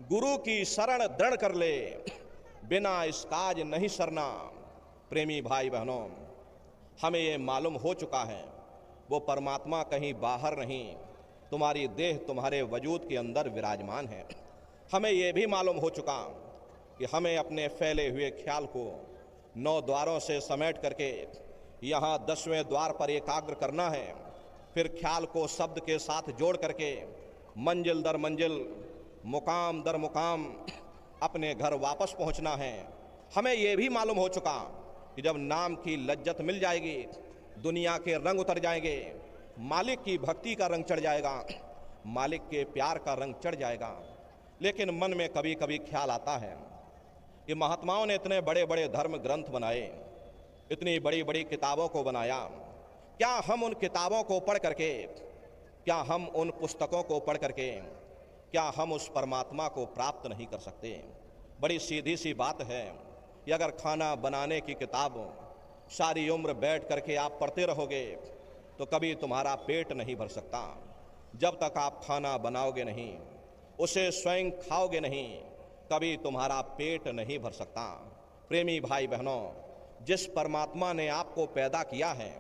गुरु की शरण दृढ़ कर ले, बिना इस काज नहीं सरना। प्रेमी भाई बहनों, हमें ये मालूम हो चुका है वो परमात्मा कहीं बाहर नहीं, तुम्हारी देह तुम्हारे वजूद के अंदर विराजमान है। हमें ये भी मालूम हो चुका कि हमें अपने फैले हुए ख्याल को 9 द्वारों से समेट करके यहाँ 10वें द्वार पर एकाग्र करना है। फिर ख्याल को शब्द के साथ जोड़ करके मंजिल दर मंजिल, मुकाम दर मुकाम अपने घर वापस पहुँचना है। हमें ये भी मालूम हो चुका कि जब नाम की लज्जत मिल जाएगी, दुनिया के रंग उतर जाएंगे, मालिक की भक्ति का रंग चढ़ जाएगा, मालिक के प्यार का रंग चढ़ जाएगा। लेकिन मन में कभी कभी ख्याल आता है कि महात्माओं ने इतने बड़े बड़े धर्म ग्रंथ बनाए, इतनी बड़ी बड़ी किताबों को बनाया, क्या हम उन किताबों को पढ़ करके, क्या हम उन पुस्तकों को पढ़ करके, क्या हम उस परमात्मा को प्राप्त नहीं कर सकते? बड़ी सीधी सी बात है कि अगर खाना बनाने की किताब सारी उम्र बैठ करके आप पढ़ते रहोगे तो कभी तुम्हारा पेट नहीं भर सकता। जब तक आप खाना बनाओगे नहीं, उसे स्वयं खाओगे नहीं, कभी तुम्हारा पेट नहीं भर सकता। प्रेमी भाई बहनों, जिस परमात्मा ने आपको पैदा किया है,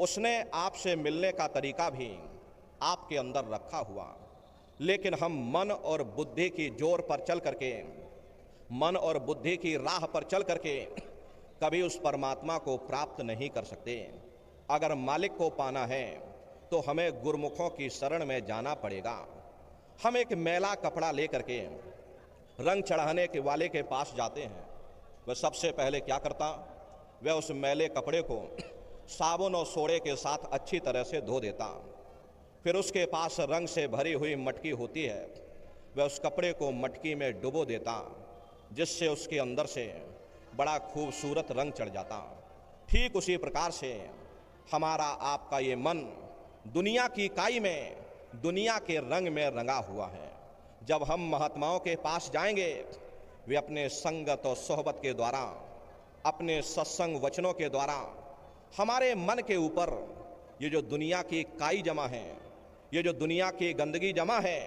उसने आपसे मिलने का तरीका भी आपके अंदर रखा हुआ, लेकिन हम मन और बुद्धि की जोर पर चल करके, मन और बुद्धि की राह पर चल करके कभी उस परमात्मा को प्राप्त नहीं कर सकते। अगर मालिक को पाना है तो हमें गुरमुखों की शरण में जाना पड़ेगा। हम एक मैला कपड़ा लेकर के रंग चढ़ाने के वाले के पास जाते हैं, वह सबसे पहले क्या करता? वह उस मैले कपड़े को साबुन और सोडे के साथ अच्छी तरह से धो देता। फिर उसके पास रंग से भरी हुई मटकी होती है, वह उस कपड़े को मटकी में डुबो देता, जिससे उसके अंदर से बड़ा खूबसूरत रंग चढ़ जाता। ठीक उसी प्रकार से हमारा आपका ये मन दुनिया की काई में, दुनिया के रंग में रंगा हुआ है। जब हम महात्माओं के पास जाएंगे, वे अपने संगत और सोहबत के द्वारा, अपने सत्संग वचनों के द्वारा हमारे मन के ऊपर ये जो दुनिया की काई जमा है, ये जो दुनिया की गंदगी जमा है,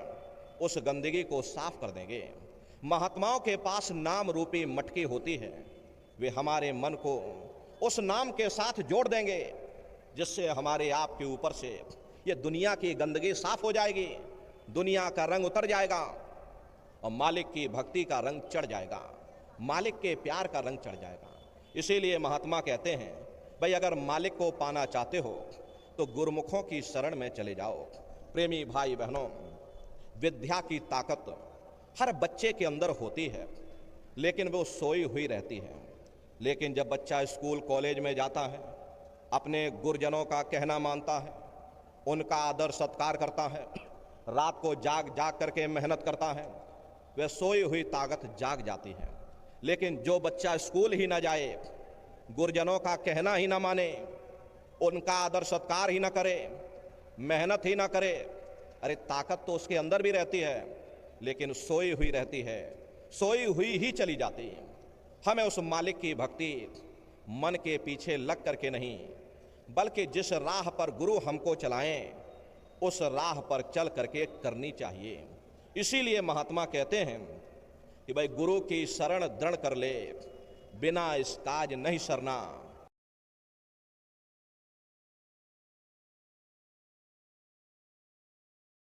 उस गंदगी को साफ कर देंगे। महात्माओं के पास नाम रूपी मटकी होती है, वे हमारे मन को उस नाम के साथ जोड़ देंगे, जिससे हमारे आप के ऊपर से ये दुनिया की गंदगी साफ हो जाएगी, दुनिया का रंग उतर जाएगा और मालिक की भक्ति का रंग चढ़ जाएगा, मालिक के प्यार का रंग चढ़ जाएगा। इसीलिए महात्मा कहते हैं, भाई अगर मालिक को पाना चाहते हो तो गुरमुखों की शरण में चले जाओ। प्रेमी भाई बहनों, विद्या की ताकत हर बच्चे के अंदर होती है, लेकिन वो सोई हुई रहती है। लेकिन जब बच्चा स्कूल कॉलेज में जाता है, अपने गुरुजनों का कहना मानता है, उनका आदर सत्कार करता है, रात को जाग जाग करके मेहनत करता है, वह सोई हुई ताकत जाग जाती है। लेकिन जो बच्चा स्कूल ही ना जाए, गुरुजनों का कहना ही ना माने, उनका आदर सत्कार ही ना करे, मेहनत ही ना करे, अरे ताकत तो उसके अंदर भी रहती है, लेकिन सोई हुई रहती है, सोई हुई ही चली जाती है। हमें उस मालिक की भक्ति मन के पीछे लग करके नहीं, बल्कि जिस राह पर गुरु हमको चलाएं, उस राह पर चल करके करनी चाहिए। इसीलिए महात्मा कहते हैं कि भाई गुरु की शरण दृढ़ कर ले, बिना इस काज नहीं सरना।